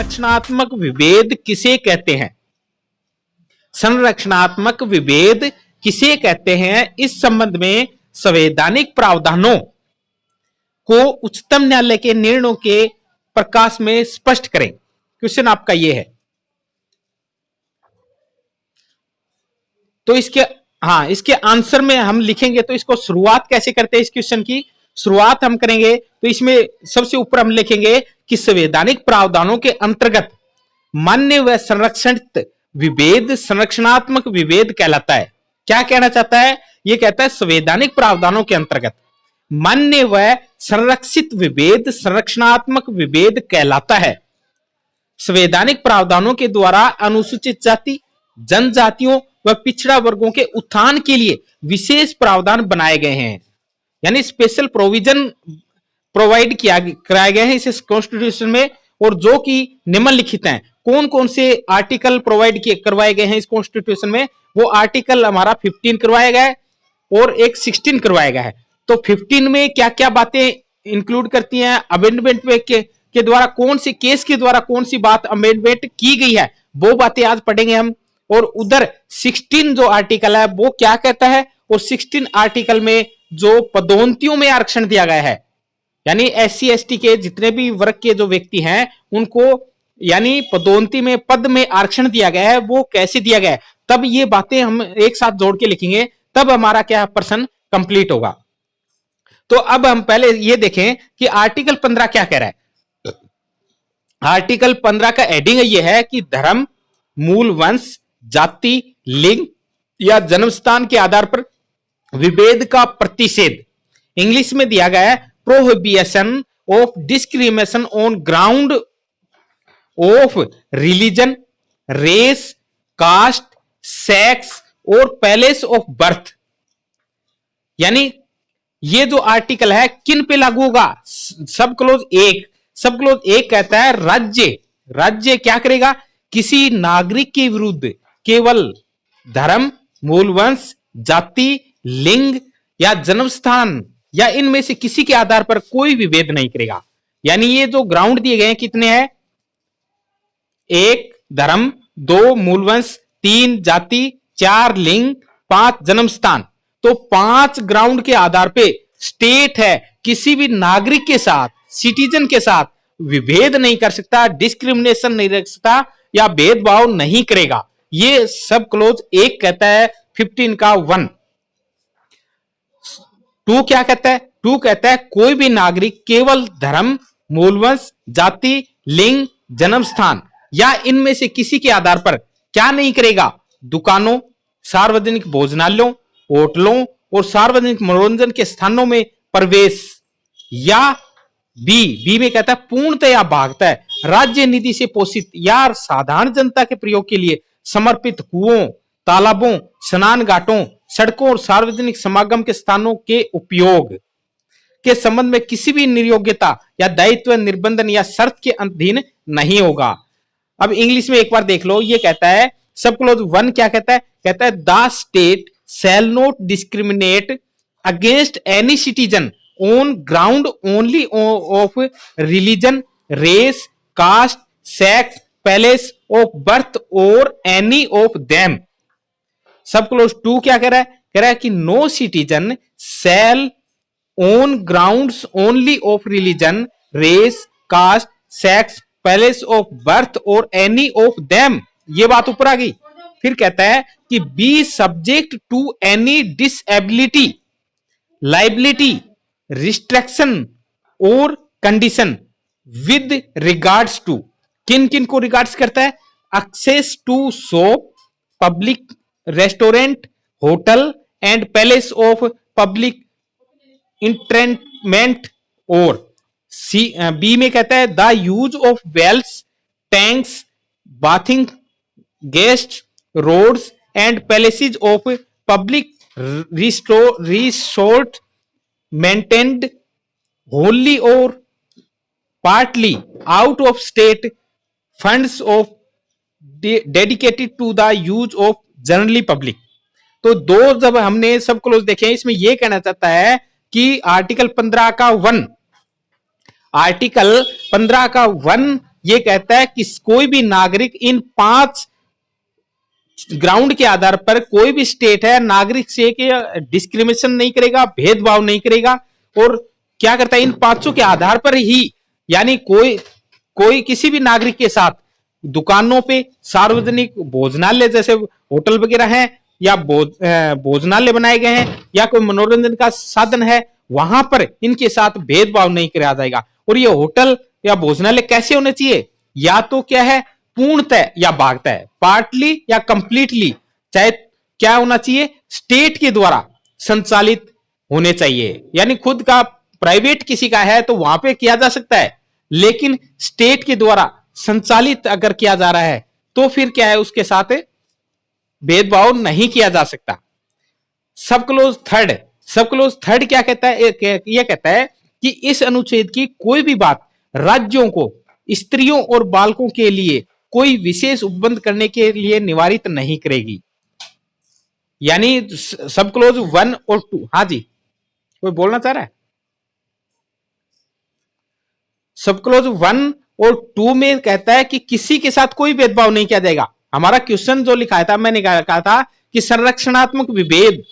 संरचनात्मक विभेद किसे कहते हैं? संरचनात्मक विभेद किसे कहते हैं? इस संबंध में संवैधानिक प्रावधानों को उच्चतम न्यायालय के निर्णयों के प्रकाश में स्पष्ट करें। क्वेश्चन आपका यह है। तो इसके आंसर में हम लिखेंगे तो इसको शुरुआत कैसे करते हैं? इस क्वेश्चन की शुरुआत हम करेंगे तो इसमें सबसे ऊपर हम लिखेंगे कि संवैधानिक प्रावधानों के अंतर्गत मान्य व संरक्षित विभेद संरचनात्मक विभेद कहलाता है। क्या कहना चाहता है? यह कहता है संवैधानिक प्रावधानों के अंतर्गत मान्य व संरक्षित विभेद संरचनात्मक विभेद कहलाता है। संवैधानिक प्रावधानों के द्वारा अनुसूचित जाति, जनजातियों व पिछड़ा वर्गों के उत्थान के लिए विशेष प्रावधान बनाए गए हैं, यानी स्पेशल प्रोविजन प्रोवाइड कराए गए हैं इस कॉन्स्टिट्यूशन में। और जो कि निम्नलिखित हैं, कौन कौन से आर्टिकल प्रोवाइड करवाए गए हैं इस कॉन्स्टिट्यूशन में? वो आर्टिकल हमारा 15 करवाया गया है और एक 16 करवाया गया है। तो 15 में क्या क्या बातें इंक्लूड करती हैं? अमेंडमेंट में के द्वारा कौन सी केस के द्वारा कौन सी बात अमेंडमेंट की गई है, वो बातें आज पढ़ेंगे हम। और उधर 16 जो आर्टिकल है वो क्या कहता है? और 16 आर्टिकल में जो पदोन्नतियों में आरक्षण दिया गया है, यानी SC ST के जितने भी वर्ग के जो व्यक्ति हैं उनको यानी पदोन्नति में पद में आरक्षण दिया गया है, वो कैसे दिया गया है, तब ये बातें हम एक साथ जोड़ के लिखेंगे, तब हमारा क्या प्रश्न कंप्लीट होगा। तो अब हम पहले ये देखें कि आर्टिकल 15 क्या कह रहा है। आर्टिकल 15 का हेडिंग ये है कि धर्म, मूल वंश, जाति, लिंग या जन्म स्थान के आधार पर विभेद का प्रतिषेध। इंग्लिश में दिया गया है prohibition of discrimination on ground of religion, race, caste, sex और प्लेस ऑफ बर्थ। यानी ये जो आर्टिकल है किन पे लागू होगा? सब क्लोज एक कहता है राज्य क्या करेगा? किसी नागरिक के विरुद्ध केवल धर्म, मूल वंश, जाति, लिंग या जन्म स्थान या इनमें से किसी के आधार पर कोई विभेद नहीं करेगा। यानी ये जो ग्राउंड दिए गए हैं कितने हैं? 1 धर्म, 2 मूल वंश, 3 जाति, 4 लिंग, 5 जन्म स्थान। तो 5 ग्राउंड के आधार पे स्टेट है किसी भी नागरिक के साथ, सिटीजन के साथ विभेद नहीं कर सकता, डिस्क्रिमिनेशन नहीं रख सकता या भेदभाव नहीं करेगा। ये सब क्लोज 1 कहता है 15 का 1। 2 क्या कहता है? 2 कहता है कोई भी नागरिक केवल धर्म, मूलवंश, जाति, लिंग, जन्म स्थान या इनमें से किसी के आधार पर क्या नहीं करेगा? दुकानों, सार्वजनिक भोजनालयों, होटलों और सार्वजनिक मनोरंजन के स्थानों में प्रवेश। या बी में कहता है पूर्णतया भागता है राज्य निधि से पोषित या साधारण जनता के प्रयोग के लिए समर्पित कुओं, तालाबों, स्नान घाटों, सड़कों और सार्वजनिक समागम के स्थानों के उपयोग के संबंध में किसी भी निर्योग्यता या दायित्व, निर्बंधन या शर्त के अधीन नहीं होगा। अब इंग्लिश में एक बार देख लो, ये कहता है सब क्लोज 1 क्या कहता है? कहता है the state shall not discriminate against any citizen on ground only of religion, race, caste, sex, place of birth और any of them. Sub clause 2 क्या कह रहा है? कह रहा है कि no citizen shall on grounds only of religion, race, caste, sex, place of birth और एनी ऑफ देम। ये बात ऊपर आ गई। फिर कहता है कि be subject to any disability, liability, restriction और कंडीशन विद रिगार्ड्स टू। किन किन को रिगार्ड्स करता है? Access to shop, public restaurant, hotel and place of public entertainment. और बी में कहता है the use of wells, tanks, bathing, guest, roads and places of public resort maintained wholly और partly out of state funds of dedicated to the use of generally public. तो 2 जब हमने सब close देखे, इसमें यह कहना चाहता है कि आर्टिकल 15 का 1 ये कहता है कि कोई भी नागरिक इन 5 ग्राउंड के आधार पर, कोई भी स्टेट है नागरिक से कि डिस्क्रिमिनेशन नहीं करेगा, भेदभाव नहीं करेगा, और क्या करता है इन 5 के आधार पर ही, यानी कोई कोई किसी भी नागरिक के साथ दुकानों पे, सार्वजनिक भोजनालय जैसे होटल वगैरह हैं, या भोजनालय बनाए गए हैं, या कोई मनोरंजन का साधन है, वहां पर इनके साथ भेदभाव नहीं किया जाएगा। और ये होटल या भोजनालय कैसे होने चाहिए, या तो क्या है पूर्णतः या भागतः, पार्टली या कंप्लीटली, चाहे क्या होना चाहिए स्टेट के द्वारा संचालित होने चाहिए, यानी खुद का प्राइवेट किसी का है तो वहां पे किया जा सकता है, लेकिन स्टेट के द्वारा संचालित अगर किया जा रहा है तो फिर क्या है उसके साथ भेदभाव नहीं किया जा सकता। सब क्लोज थर्ड क्या कहता है, यह कहता है कि इस अनुच्छेद की कोई भी बात राज्यों को स्त्रियों और बालकों के लिए कोई विशेष उपबंध करने के लिए निवारित नहीं करेगी। यानी सब क्लोज 1 और 2। हाँ जी, कोई बोलना चाह रहा है? सब क्लोज 1 और 2 में कहता है कि किसी के साथ कोई भेदभाव नहीं किया जाएगा। हमारा क्वेश्चन जो लिखा था, मैंने कहा था कि संरक्षणात्मक विभेद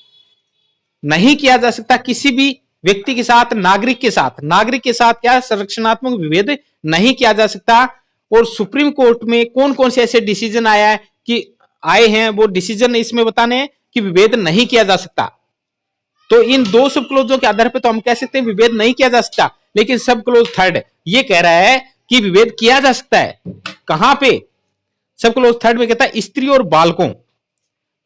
नहीं किया जा सकता किसी भी व्यक्ति के साथ, नागरिक के साथ क्या संरक्षणात्मक विभेद नहीं किया जा सकता। और सुप्रीम कोर्ट में कौन कौन से ऐसे डिसीजन आए हैं वो डिसीजन इसमें बताने हैं कि विभेद नहीं किया जा सकता। तो इन 2 सब क्लोजों के आधार पर तो हम कह सकते हैं विभेद नहीं किया जा सकता, लेकिन सब क्लोज थर्ड ये कह रहा है कि विभेद किया जा सकता है। कहां पे? सब क्लोज थर्ड में कहता है स्त्री और बालकों,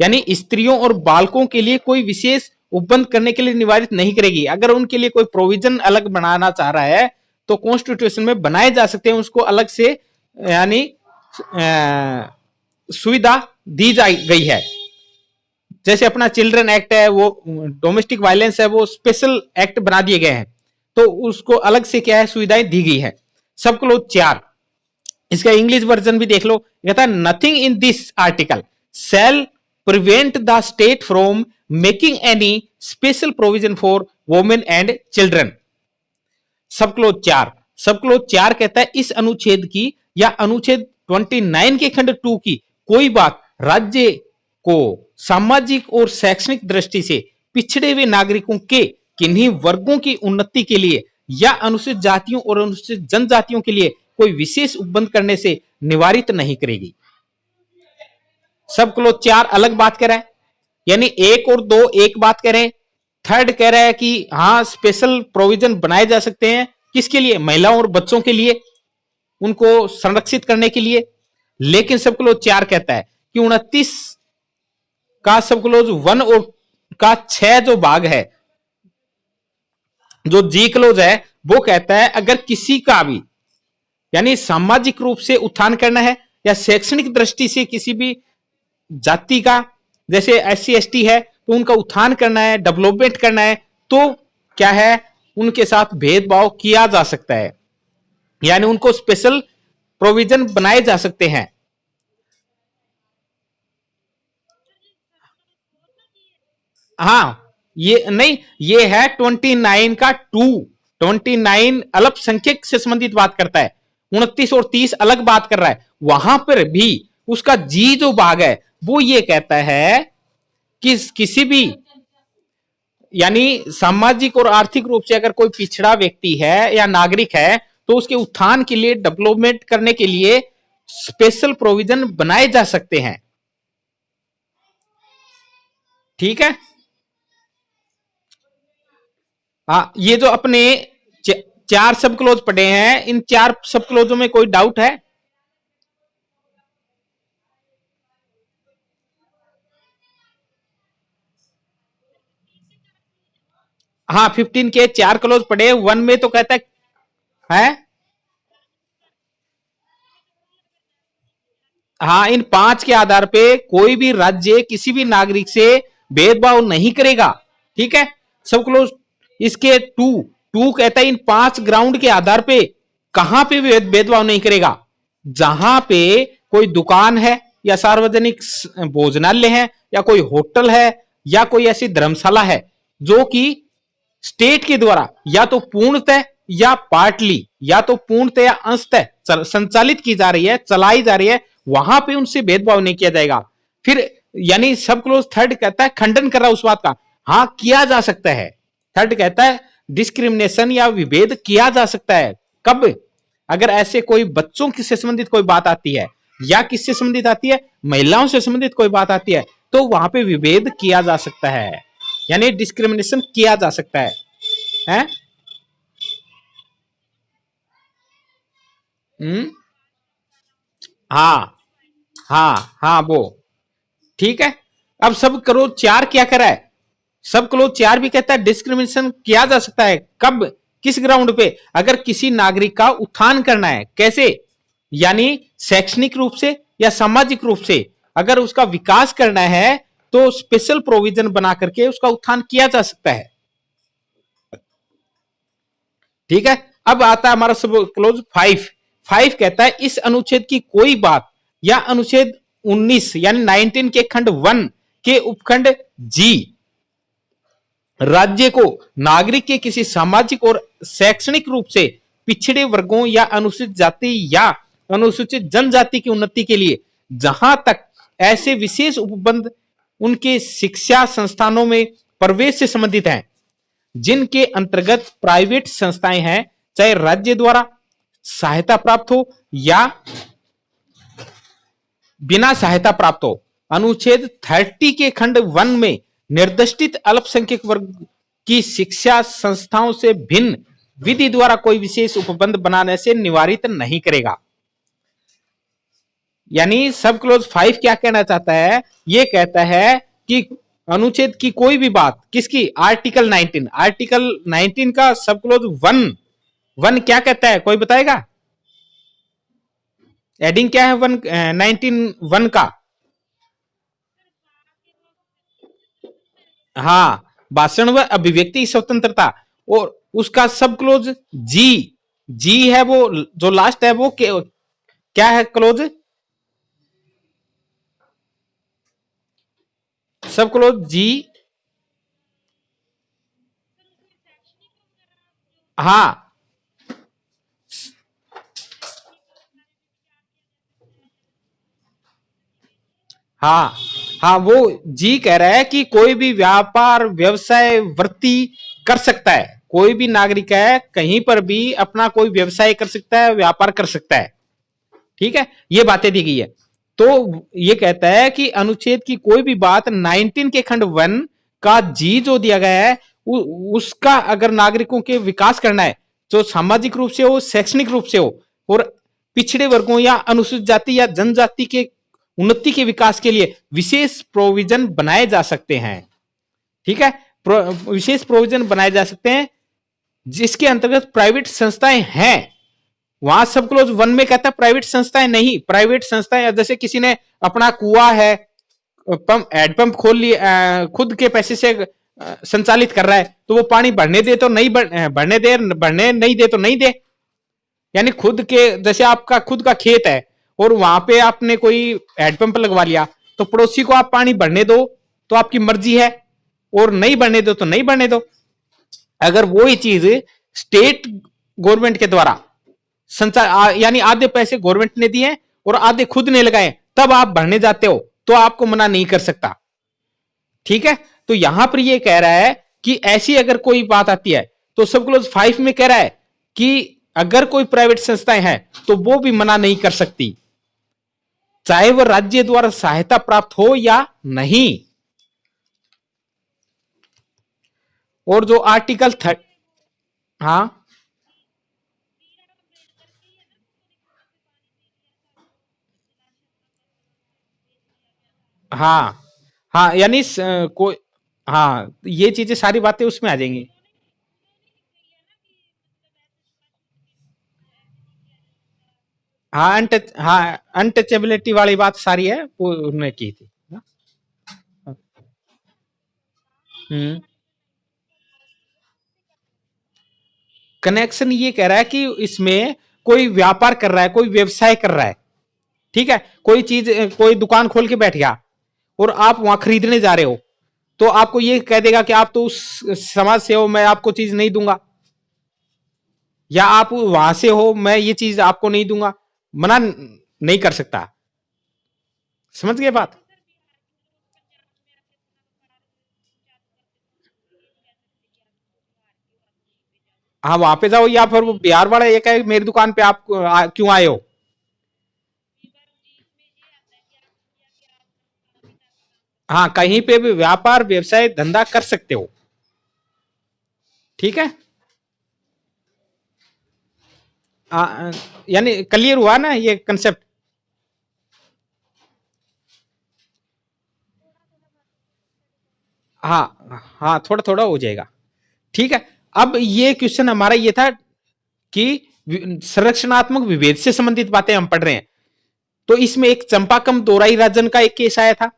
यानी स्त्रियों और बालकों के लिए कोई विशेष उपबंध करने के लिए निवारित नहीं करेगी। अगर उनके लिए कोई प्रोविजन अलग बनाना चाह रहा है तो कॉन्स्टिट्यूशन में बनाए जा सकते हैं, उसको अलग से यानी सुविधा दी गई है। जैसे अपना चिल्ड्रन एक्ट है, वो डोमेस्टिक वायलेंस है, वो स्पेशल एक्ट बना दिए गए हैं, तो उसको अलग से क्या है सुविधाएं दी गई है। सब क्लोज 4 इसका इंग्लिश वर्जन भी देख लो, कहता है nothing in this article shall prevent the state from making any special provision for women and children. Sub clause 4 कहता है इस अनुच्छेद की या अनुच्छेद 29 के खंड 2 की कोई बात राज्य को सामाजिक और शैक्षणिक दृष्टि से पिछड़े हुए नागरिकों के किन्हीं वर्गों की उन्नति के लिए या अनुसूचित जातियों और अनुसूचित जनजातियों के लिए कोई विशेष उपबंध करने से निवारित नहीं करेगी। सब क्लोज 4 अलग बात कर रहा है, यानी 1 और 2 एक बात करें। थर्ड कह रहा है कि हाँ स्पेशल प्रोविजन बनाए जा सकते हैं, किसके लिए? महिलाओं और बच्चों के लिए, उनको संरक्षित करने के लिए। लेकिन सब क्लोज 4 कहता है कि 29 का सब क्लोज 1 और का 6 जो भाग है, जो जी क्लोज है, वो कहता है अगर किसी का भी यानी सामाजिक रूप से उत्थान करना है या शैक्षणिक दृष्टि से किसी भी जाति का, जैसे SC ST है तो उनका उत्थान करना है, डेवलपमेंट करना है, तो क्या है उनके साथ भेदभाव किया जा सकता है, यानी उनको स्पेशल प्रोविजन बनाए जा सकते हैं। हाँ ये नहीं, ये है 29 का 2। 29 अल्पसंख्यक से संबंधित बात करता है, 29 और 30 अलग बात कर रहा है। वहां पर भी उसका जी जो भाग है वो ये कहता है कि किसी भी यानी सामाजिक और आर्थिक रूप से अगर कोई पिछड़ा व्यक्ति है या नागरिक है तो उसके उत्थान के लिए, डेवलपमेंट करने के लिए स्पेशल प्रोविजन बनाए जा सकते हैं। ठीक है, हाँ ये जो अपने 4 सब क्लोज पढ़े हैं, इन 4 सब क्लोजों में कोई डाउट है? हाँ 15 के 4 क्लोज पढ़े, 1 में तो कहता है हाँ इन 5 के आधार पे कोई भी राज्य किसी भी नागरिक से भेदभाव नहीं करेगा। ठीक है, सब क्लोज इसके 2 कहता है इन 5 ग्राउंड के आधार पे कहां पे भेदभाव नहीं करेगा, जहां पे कोई दुकान है या सार्वजनिक भोजनालय है या कोई होटल है या कोई ऐसी धर्मशाला है जो कि स्टेट के द्वारा या तो पूर्णतः या पार्टली, या तो पूर्णतः या अंशतः संचालित की जा रही है, चलाई जा रही है, वहां पे उनसे भेदभाव नहीं किया जाएगा। फिर यानी सब क्लोज थर्ड कहता है, खंडन कर रहा है उस बात का, हाँ किया जा सकता है। थर्ड कहता है डिस्क्रिमिनेशन या विभेद किया जा सकता है। कब? अगर ऐसे कोई बच्चों से संबंधित कोई बात आती है, या किससे संबंधित आती है, महिलाओं से संबंधित कोई बात आती है, तो वहां पे विभेद किया जा सकता है, यानी डिस्क्रिमिनेशन किया जा सकता है, हैं? हम्म। हाँ हाँ हाँ वो ठीक है। अब सब करो चार क्या करा है, सब क्लोज चार भी कहता है डिस्क्रिमिनेशन किया जा सकता है। कब? किस ग्राउंड पे? अगर किसी नागरिक का उत्थान करना है, कैसे? यानी शैक्षणिक रूप से या सामाजिक रूप से अगर उसका विकास करना है, तो स्पेशल प्रोविजन बना करके उसका उत्थान किया जा सकता है। ठीक है। अब आता है हमारा सब क्लोज फाइव। फाइव कहता है इस अनुच्छेद की कोई बात या अनुच्छेद 19 यानी 19 के खंड 1 के उपखंड जी राज्य को नागरिक के किसी सामाजिक और शैक्षणिक रूप से पिछड़े वर्गों या अनुसूचित जाति या अनुसूचित जनजाति की उन्नति के लिए जहां तक ऐसे विशेष उपबंध उनके शिक्षा संस्थानों में प्रवेश से संबंधित हैं, जिनके अंतर्गत प्राइवेट संस्थाएं हैं, चाहे राज्य द्वारा सहायता प्राप्त हो या बिना सहायता प्राप्त हो, अनुच्छेद 30 के खंड 1 में निर्दिष्टित अल्पसंख्यक वर्ग की शिक्षा संस्थाओं से भिन्न विधि द्वारा कोई विशेष उपबंध बनाने से निवारित नहीं करेगा। यानी सब क्लोज 5 क्या कहना चाहता है? यह कहता है कि अनुच्छेद की कोई भी बात, किसकी? आर्टिकल 19, आर्टिकल 19 का सब क्लोज 1 क्या कहता है, कोई बताएगा? एडिंग क्या है 19 का? हाँ, भाषण व अभिव्यक्ति स्वतंत्रता। और उसका सब क्लोज जी, जी है वो जो लास्ट है, वो क्या है क्लोज? सब क्लोज जी। हाँ हाँ हाँ, वो जी कह रहा है कि कोई भी व्यापार व्यवसाय वृत्ति कर सकता है, कोई भी नागरिक है कहीं पर भी अपना कोई व्यवसाय कर सकता है, व्यापार कर सकता है। ठीक है, ये बातें दी गई है। तो ये कहता है कि अनुच्छेद की कोई भी बात 19 के खंड 1 का जी जो दिया गया है, उसका अगर नागरिकों के विकास करना है, जो सामाजिक रूप से हो, शैक्षणिक रूप से हो, और पिछड़े वर्गों या अनुसूचित जाति या जनजाति के उन्नति के विकास के लिए विशेष प्रोविजन बनाए जा सकते हैं। ठीक है, विशेष प्रोविजन बनाए जा सकते हैं जिसके अंतर्गत प्राइवेट संस्थाएं हैं। वहां सब क्लोज 1 में कहता है प्राइवेट संस्थाएं नहीं, प्राइवेट संस्थाएं जैसे किसी ने अपना कुआं है, पंप हैंडपंप खोल लिया, खुद के पैसे से संचालित कर रहा है, तो वो पानी भरने दे तो नहीं भरने नहीं दे तो नहीं दे। यानी खुद के, जैसे आपका खुद का खेत है और वहां पे आपने कोई हैंडपंप लगवा लिया, तो पड़ोसी को आप पानी भरने दो तो आपकी मर्जी है, और नहीं भरने दो तो नहीं भरने दो। अगर वो ही चीज स्टेट गवर्नमेंट के द्वारा संचार, यानी आधे पैसे गवर्नमेंट ने दिए और आधे खुद ने लगाए, तब आप भरने जाते हो तो आपको मना नहीं कर सकता। ठीक है, तो यहां पर ये कह रहा है कि ऐसी अगर कोई बात आती है, तो सब क्लोज 5 में कह रहा है कि अगर कोई प्राइवेट संस्थाएं हैं तो वो भी मना नहीं कर सकती, चाहे वह राज्य द्वारा सहायता प्राप्त हो या नहीं। और जो आर्टिकल हाँ हाँ हाँ, यानी कोई, हाँ ये चीजें सारी बातें उसमें आ जाएंगी। हाँ हाँ, अनटचेबिलिटी वाली बात सारी है वो उन्होंने की थी। हम्म। कनेक्शन ये कह रहा है कि इसमें कोई व्यापार कर रहा है, कोई व्यवसाय कर रहा है, ठीक है, कोई चीज, कोई दुकान खोल के बैठ गया और आप वहां खरीदने जा रहे हो, तो आपको ये कह देगा कि आप तो उस समाज से हो, मैं आपको चीज नहीं दूंगा। या आप वहां से हो, मैं ये चीज आपको नहीं दूंगा, मना नहीं कर सकता। समझ गए बात? हाँ वहां पे जाओ, या फिर वो बिहार वाला ये कहे मेरी दुकान पे आप क्यों आए हो। हाँ कहीं पे भी व्यापार व्यवसाय धंधा कर सकते हो। ठीक है। यानी क्लियर हुआ ना ये कंसेप्ट? हाँ हाँ थोड़ा थोड़ा हो जाएगा। ठीक है। अब ये क्वेश्चन हमारा ये था कि संरक्षणात्मक विभेद से संबंधित बातें हम पढ़ रहे हैं। तो इसमें एक चंपाकम दोराई राजन का एक केस आया था।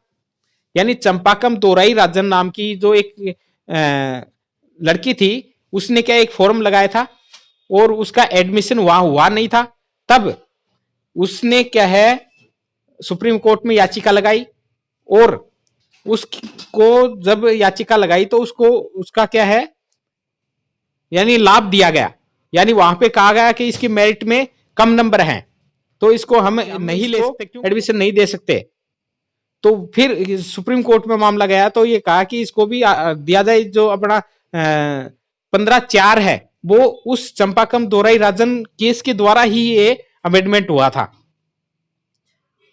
यानी चंपाकम दोराई राजन नाम की जो एक लड़की थी, उसने क्या एक फॉर्म लगाया था और उसका एडमिशन वहां हुआ नहीं था। तब उसने क्या है सुप्रीम कोर्ट में याचिका लगाई, और उसको जब याचिका लगाई तो उसको उसका क्या है यानी लाभ दिया गया। यानी वहां पे कहा गया कि इसकी मेरिट में कम नंबर हैं, तो इसको हम नहीं ले सकते, एडमिशन नहीं दे सकते। तो फिर सुप्रीम कोर्ट में मामला गया तो ये कहा कि इसको भी दिया जाए। जो अपना 15/4 है वो उस चंपाकम दोराई राजन केस के द्वारा ही ये अमेंडमेंट हुआ था।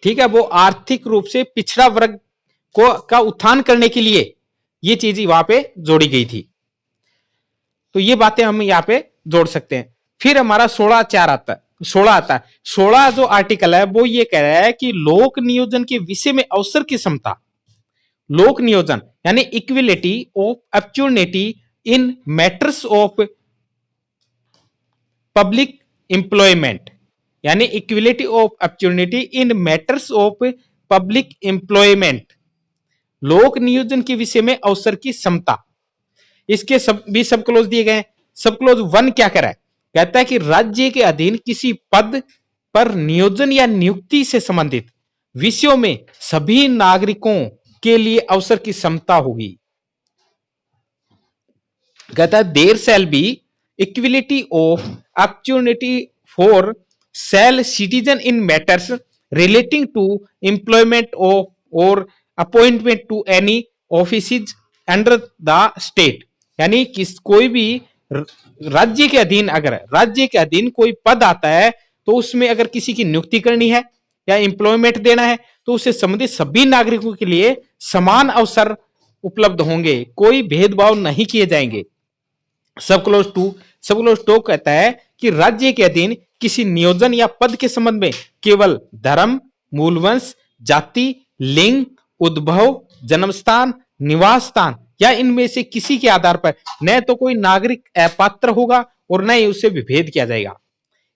ठीक है। वो आर्थिक रूप से पिछड़ा वर्ग को का उत्थान करने के लिए ये चीज वहां पे जोड़ी गई थी। तो ये बातें हम यहाँ पे जोड़ सकते हैं। फिर हमारा 16/4 आता है। 16 आता है। 16 जो आर्टिकल है वो ये कह रहा है कि लोक नियोजन के विषय में अवसर की समता। लोक नियोजन यानी equality of opportunity in matters of public employment. यानी equality of opportunity in matters of public employment. लोक नियोजन के विषय में अवसर की समता। इसके सब भी सब क्लोज दिए गए। सब क्लोज 1 क्या कह रहा है? कहता है कि राज्य के अधीन किसी पद पर नियोजन या नियुक्ति से संबंधित विषयों में सभी नागरिकों के लिए अवसर की समता होगी। कहता है there shall be equality of opportunity for sell citizen in matters relating to employment of और appointment to any office under the state. यानी किस कोई भी राज्य के अधीन, अगर राज्य के अधीन कोई पद आता है तो उसमें अगर किसी की नियुक्ति करनी है या एम्प्लॉयमेंट देना है तो उससे संबंधित सभी नागरिकों के लिए समान अवसर उपलब्ध होंगे, कोई भेदभाव नहीं किए जाएंगे। सब क्लोज 2। सब क्लोज 2 कहता है कि राज्य के अधीन किसी नियोजन या पद के संबंध में केवल धर्म, मूलवंश, जाति, लिंग, उद्भव, जन्म स्थान, निवास स्थान या इनमें से किसी के आधार पर न तो कोई नागरिक अपात्र होगा और न ही उससे विभेद किया जाएगा।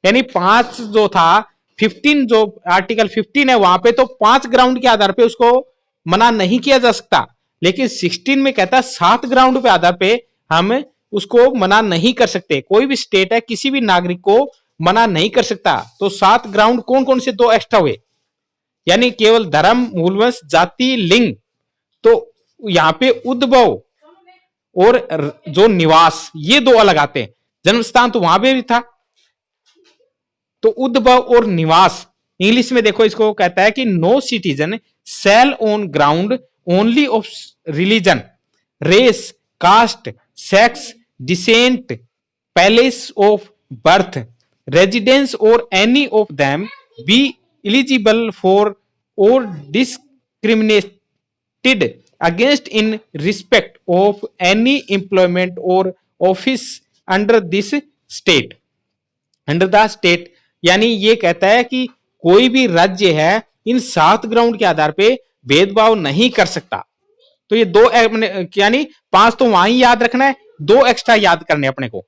यानी 5 जो था 15 जो आर्टिकल 15 है वहां पे तो 5 ग्राउंड के आधार पे उसको मना नहीं किया जा सकता, लेकिन 16 में कहता है 7 ग्राउंड पे आधार पे हम उसको मना नहीं कर सकते। कोई भी स्टेट है किसी भी नागरिक को मना नहीं कर सकता। तो 7 ग्राउंड कौन कौन से? 2 एक्स्ट्रा हुए, यानी केवल धर्म, मूलवंश, जाति, लिंग। तो यहां पे उद्भव और जो निवास ये 2 अलग आते हैं। जन्म स्थान तो वहां पे भी था। तो उद्भव और निवास इंग्लिश में देखो इसको कहता है कि no citizen shall on ground only of religion, race, caste, sex, descent, place of birth, residence और any of them be eligible for और discriminated against in respect of any employment और office under this state, under the state. यानी ये कहता है कि कोई भी राज्य है इन 7 ग्राउंड के आधार पे भेदभाव नहीं कर सकता। तो ये 2 यानी 5 तो वहां ही याद रखना है, 2 एक्स्ट्रा याद करने अपने को।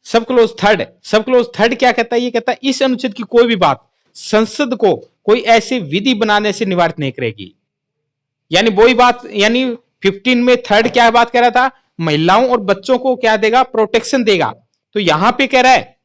सब क्लोज 3। सब क्लोज 3 क्या कहता है? ये कहता है इस अनुच्छेद की कोई भी बात संसद को कोई ऐसे विधि बनाने से निवारित नहीं करेगी। यानी वही बात, यानी 15 में 3 क्या बात कह रहा था? महिलाओं और बच्चों को क्या देगा? प्रोटेक्शन देगा। तो यहां पे कह रहा है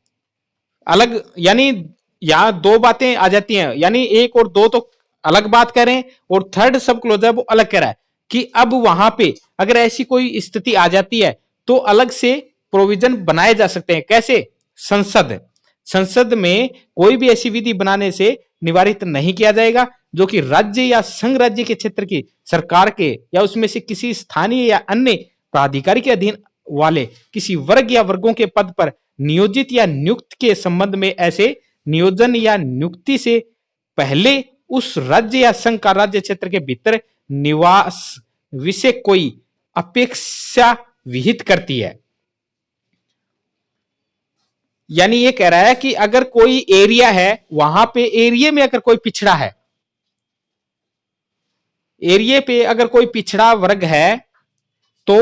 अलग, यानी यहां 2 बातें आ जाती हैं, यानी 1 और 2 तो अलग बात कर रहे हैं और 3 सब क्लोज है वो अलग कह रहा है कि अब वहां पे अगर ऐसी कोई स्थिति आ जाती है तो अलग से प्रोविजन बनाए जा सकते हैं। कैसे? संसद संसद में कोई भी ऐसी विधि बनाने से निवारित नहीं किया जाएगा जो कि राज्य या संघ राज्य के क्षेत्र की सरकार के या उसमें से किसी स्थानीय या अन्य प्राधिकारी के अधीन वाले किसी वर्ग या वर्गों के पद पर नियोजित या नियुक्त के संबंध में ऐसे नियोजन या नियुक्ति से पहले उस राज्य या संघ का राज्य क्षेत्र के भीतर निवास विषय कोई अपेक्षा विहित करती है। यानी ये कह रहा है कि अगर कोई एरिया है, वहां पे एरिया में अगर कोई पिछड़ा है, एरिया पे अगर कोई पिछड़ा वर्ग है तो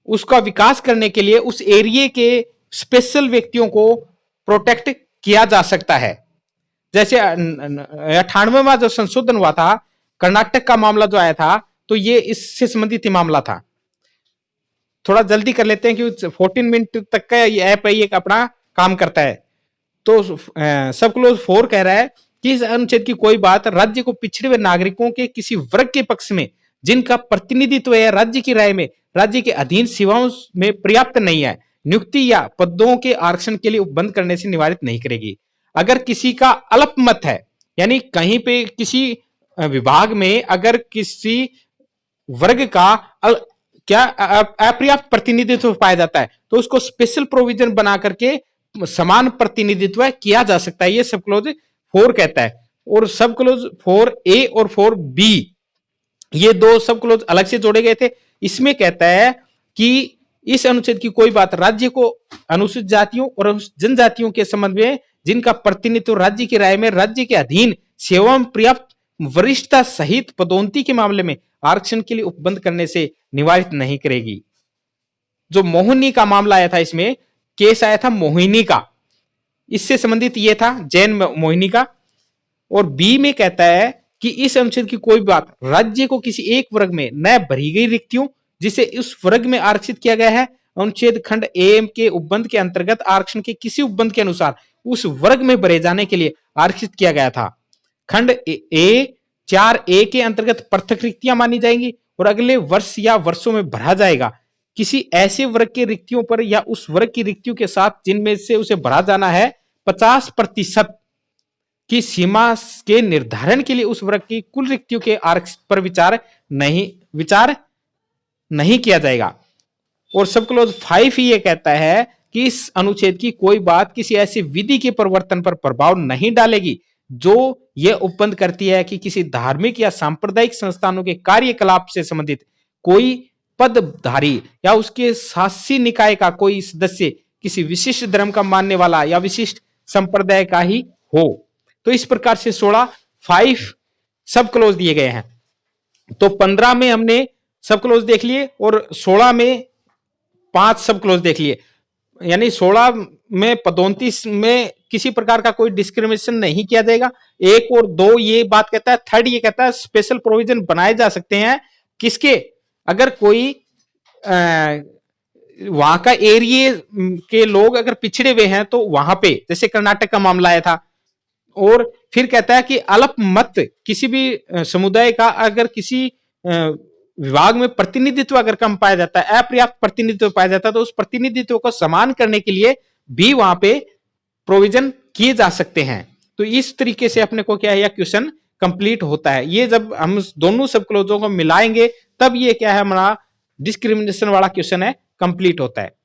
उसका विकास करने के लिए उस एरिया के स्पेशल व्यक्तियों को प्रोटेक्ट किया जा सकता है। जैसे 98वां जो संशोधन हुआ था, कर्नाटक का मामला जो आया था, तो ये इससे संबंधित मामला था। थोड़ा जल्दी कर लेते हैं कि 14 मिनट तक का ये ऐप है, ये अपना काम करता है। तो सब क्लोज 4 कह रहा है कि इस अनुच्छेद की कोई बात राज्य को पिछड़े हुए नागरिकों के किसी वर्ग के पक्ष में जिनका प्रतिनिधित्व है राज्य की राय में राज्य के अधीन सेवाओं में पर्याप्त नहीं है, नियुक्ति या पदों के आरक्षण के लिए उपबंध करने से निवारित नहीं करेगी। अगर किसी का अल्पमत है, यानी कहीं पे किसी विभाग में अगर किसी वर्ग का क्या अपर्याप्त प्रतिनिधित्व पाया जाता है तो उसको स्पेशल प्रोविजन बना करके समान प्रतिनिधित्व किया जा सकता है। ये सब क्लोज 4 कहता है। और सब क्लोज 4A और 4B ये दो सब क्लोज अलग से जोड़े गए थे। इसमें कहता है कि इस अनुच्छेद की कोई बात राज्य को अनुसूचित जातियों और जनजातियों के संबंध में जिनका प्रतिनिधित्व राज्य की राय में राज्य के अधीन सेवा में पर्याप्त वरिष्ठता सहित पदोन्नति के मामले में आरक्षण के लिए उपबंध करने से निवारित नहीं करेगी। जो मोहिनी का मामला आया था, इसमें केस आया था मोहिनी का, इससे संबंधित ये था जैन मोहिनी का। और बी में कहता है कि इस अनुच्छेद की कोई बात राज्य को किसी एक वर्ग में न भरी गई रिक्तियों जिसे उस वर्ग में आरक्षित किया गया है अनुच्छेद खंड एम के उपबंध के अंतर्गत आरक्षण के किसी उपबंध के अनुसार उस वर्ग में भरे जाने के लिए आरक्षित किया गया था। खंड ए 4A के अंतर्गत पृथक रिक्तियां मानी जाएंगी और अगले वर्ष या वर्षों में भरा जाएगा किसी ऐसे वर्ग के रिक्तियों पर या उस वर्ग की रिक्तियों के साथ जिनमें से उसे भरा जाना है 50% की सीमा के निर्धारण के लिए उस वर्ग की कुल रिक्तियों के आरक्षण पर विचार नहीं किया जाएगा। और सब क्लोज 5 ये कहता है कि इस अनुच्छेद की कोई बात किसी ऐसी विधि के परिवर्तन पर प्रभाव नहीं डालेगी जो यह उपबंध करती है कि किसी धार्मिक या सांप्रदायिक संस्थानों के कार्यकलाप से संबंधित कोई पदधारी या उसके शासी निकाय का कोई सदस्य किसी विशिष्ट धर्म का मानने वाला या विशिष्ट संप्रदाय का ही हो। तो इस प्रकार से 5 सब क्लोज दिए गए हैं। तो 15 में हमने सब क्लोज देख लिए और 16 में 5 सब क्लोज देख लिए। यानी 16 में पदोन्नति में किसी प्रकार का कोई डिस्क्रिमिनेशन नहीं किया जाएगा। 1 और 2 ये बात कहता है। 3rd ये कहता है स्पेशल प्रोविजन बनाए जा सकते हैं किसके, अगर कोई वहां का एरिया के लोग अगर पिछड़े हुए हैं तो वहां पे, जैसे कर्नाटक का मामला आया था। और फिर कहता है कि अल्पमत किसी भी समुदाय का अगर किसी विभाग में प्रतिनिधित्व अगर कम पाया जाता है, अपर्याप्त प्रतिनिधित्व पाया जाता है, तो उस प्रतिनिधित्व को समान करने के लिए भी वहां पे प्रोविजन किए जा सकते हैं। तो इस तरीके से अपने को क्या है, यह क्वेश्चन कंप्लीट होता है। ये जब हम दोनों सब क्लोजों को मिलाएंगे तब ये क्या है, हमारा डिस्क्रिमिनेशन वाला क्वेश्चन है कंप्लीट होता है।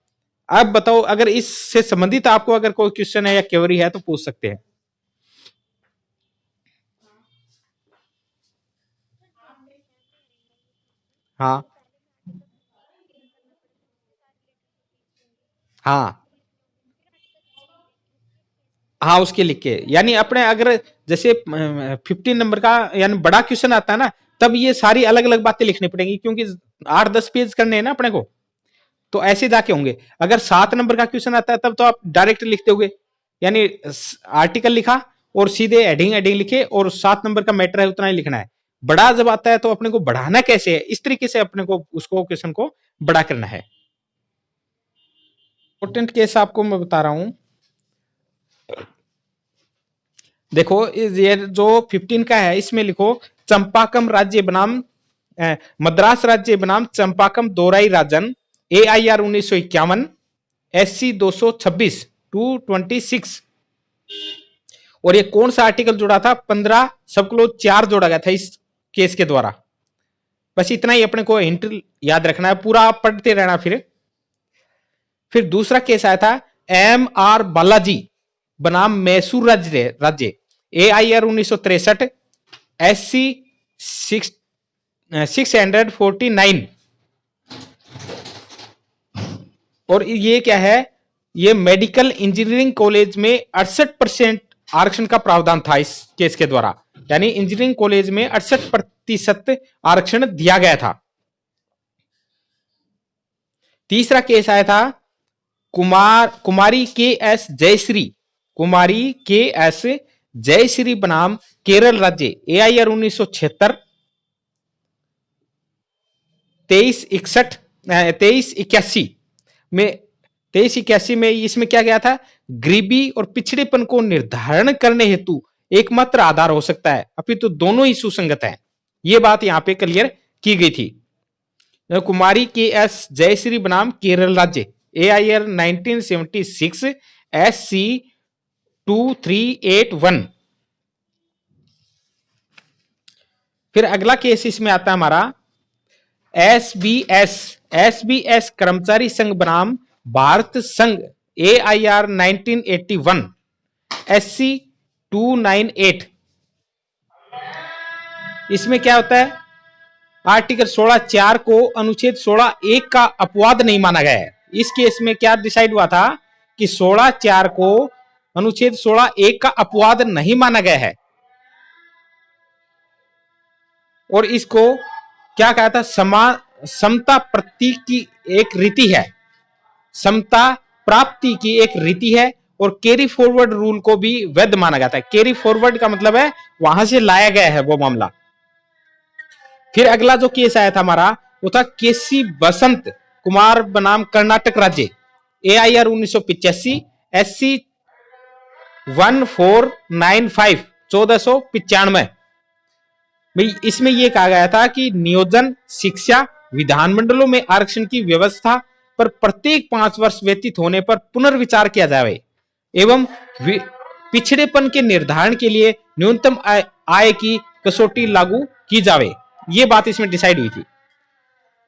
अब बताओ, अगर इससे संबंधित आपको अगर कोई क्वेश्चन है या क्वेरी है तो पूछ सकते हैं। हाँ हाँ हाँ, उसके लिख के, यानी अपने अगर जैसे 15 नंबर का यानी बड़ा क्वेश्चन आता है ना, तब ये सारी अलग अलग बातें लिखनी पड़ेंगी क्योंकि 8-10 पेज करने हैं ना अपने को, तो ऐसे जाके होंगे। अगर 7 नंबर का क्वेश्चन आता है तब तो आप डायरेक्ट लिखते होगे, यानी आर्टिकल लिखा और सीधे हेडिंग हेडिंग लिखे और 7 नंबर का मैटर है उतना ही लिखना है। बड़ा जब आता है तो अपने को बढ़ाना कैसे है, इस तरीके से अपने को उसको क्वेश्चन को बड़ा करना है। इंपॉर्टेंट केस आपको मैं बता रहा हूं, देखो ये जो 15 का है इसमें लिखो चंपाकम राज्य बनाम मद्रास राज्य बनाम चंपाकम दोराई राजन AIR 1951। SC 226 226। और ये कौन सा आर्टिकल जुड़ा था? 15 सब क्लोज 4 जोड़ा गया था इस केस के द्वारा। बस इतना ही अपने को हिंट याद रखना है, पूरा आप पढ़ते रहना। फिर दूसरा केस आया था MR बालाजी बनाम मैसूर राज्य AIR 1963 SC 649। और ये क्या है? ये मेडिकल इंजीनियरिंग कॉलेज में 68% आरक्षण का प्रावधान था इस केस के द्वारा, यानी इंजीनियरिंग कॉलेज में 68% आरक्षण दिया गया था। तीसरा केस आया था कुमारी KS जयश्री बनाम केरल राज्य AIR 1976 2381 में इसमें क्या गया था? गरीबी और पिछड़ेपन को निर्धारण करने हेतु एकमात्र आधार हो सकता है, अपितु दोनों ही सुसंगत हैं। यह बात यहां पे क्लियर की गई थी। कुमारी KS जयश्री बनाम केरल राज्य AIR 1976 SC 2381। फिर अगला केस इसमें आता है हमारा SBS कर्मचारी संघ बनाम भारत संघ AIR 1981 SC 298। इसमें क्या होता है? आर्टिकल 16(4) को अनुच्छेद 16(1) का अपवाद नहीं माना गया है। इस केस में क्या डिसाइड हुआ था कि 16(4) को अनुच्छेद 16(1) का अपवाद नहीं माना गया है, और इसको क्या कहा था? समता प्राप्ति की एक रीति है, समता प्राप्ति की एक रीति है, और कैरी फॉरवर्ड रूल को भी वैध माना जाता है। कैरी फॉरवर्ड का मतलब है वहां से लाया गया है वो मामला। फिर अगला जो केस आया था हमारा वो था KC बसंत कुमार बनाम कर्नाटक राज्य AIR 1985 SC 1495 1495। इसमें यह कहा गया था कि नियोजन, शिक्षा, विधानमंडलों में आरक्षण की व्यवस्था पर प्रत्येक 5 वर्ष व्यतीत होने पर पुनर्विचार किया जाए एवं पिछड़ेपन के निर्धारण के लिए न्यूनतम आय की कसौटी लागू की जाए। ये बात इसमें डिसाइड हुई थी।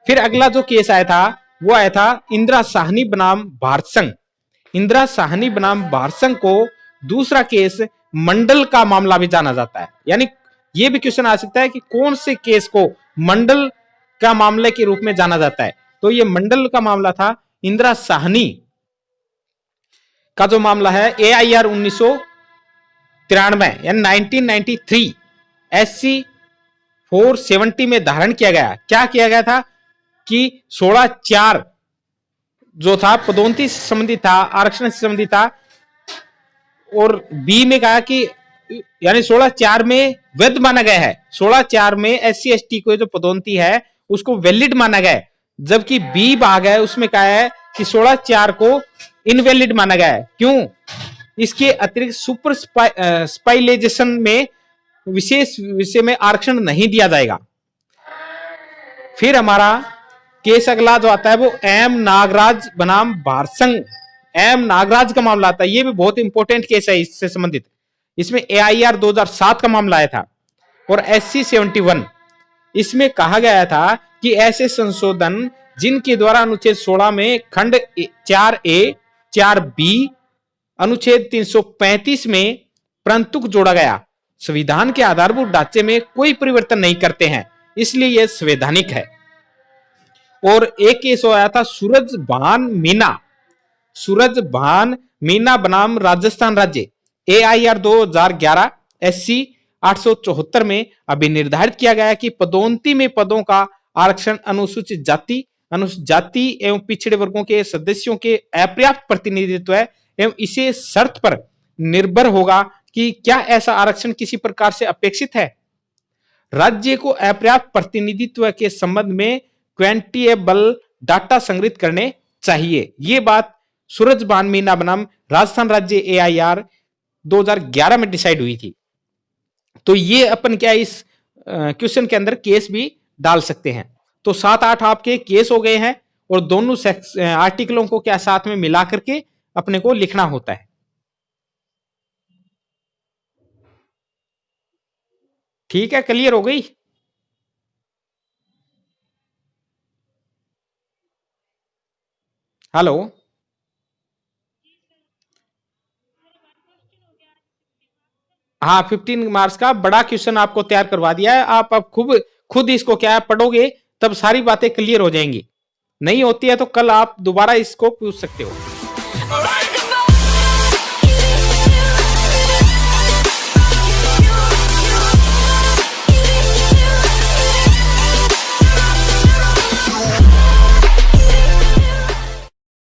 फिर अगला जो केस आया था वो आया था इंदिरा साहनी बनाम भारत संघ। इंदिरा साहनी बनाम भारत संघ को दूसरा केस मंडल का मामला भी जाना जाता है, यानी ये भी क्वेश्चन आ सकता है कि कौन से केस को मंडल का मामले के रूप में जाना जाता है। तो ये मंडल का मामला था इंदिरा साहनी का जो मामला है AIR 1993 यानी 1993 SC 470 में धारण किया गया। क्या किया गया था कि 16(4) जो था पदोन्नति से संबंधित था, आरक्षण से संबंधित था, और B में कहा कि यानी 16(4) में वैध माना गया है। 16(4) में SC ST को जो पदोन्नति है उसको वैलिड माना गया है, जबकि B भाग है उसमें कहा है कि 16(4) को इनवैलिड माना गया है। क्यों? इसके अतिरिक्त सुपर स्पाइलाइजेशन में विशेष विषय में आरक्षण नहीं दिया जाएगा। फिर हमारा केस अगला जो आता है वो M नागराज बनाम भारत संघ। M नागराज का मामला आता है, ये भी बहुत इंपॉर्टेंट केस है इससे संबंधित। इसमें AIR 2007 का मामला आया था और SC 71। इसमें कहा गया था कि ऐसे संशोधन जिनके द्वारा अनुच्छेद 16 में खंड 4A 4B अनुच्छेद 335 में परंतुक जोड़ा गया संविधान के आधारभूत ढांचे में कोई परिवर्तन नहीं करते हैं, इसलिए यह संवैधानिक है। और एक केस आया था सूरज भान मीना बनाम राजस्थान राज्य AIR 2011 SC 874 में अभी निर्धारित किया गया कि पदोन्नति में पदों का आरक्षण अनुसूचित जाति एवं पिछड़े वर्गों के सदस्यों के अपर्याप्त प्रतिनिधित्व है एवं इसे शर्त पर निर्भर होगा कि क्या ऐसा आरक्षण किसी प्रकार से अपेक्षित है। राज्य को अपर्याप्त प्रतिनिधित्व के संबंध में क्वांटिटेबल डाटा संग्रहित करने चाहिए। ये बात सूरज भान मीना बनाम राजस्थान राज्य AIR 2011 में डिसाइड हुई थी। तो ये अपन क्या इस क्वेश्चन के अंदर केस भी डाल सकते हैं। तो 7-8 आपके केस हो गए हैं और दोनों आर्टिकलों को क्या साथ में मिला करके अपने को लिखना होता है। ठीक है, क्लियर हो गई? हेलो। हाँ, 15 मार्क्स का बड़ा क्वेश्चन आपको तैयार करवा दिया है। आप अब खुद इसको क्या है पढ़ोगे, तब सारी बातें क्लियर हो जाएंगी। नहीं होती है तो कल आप दोबारा इसको पूछ सकते हो।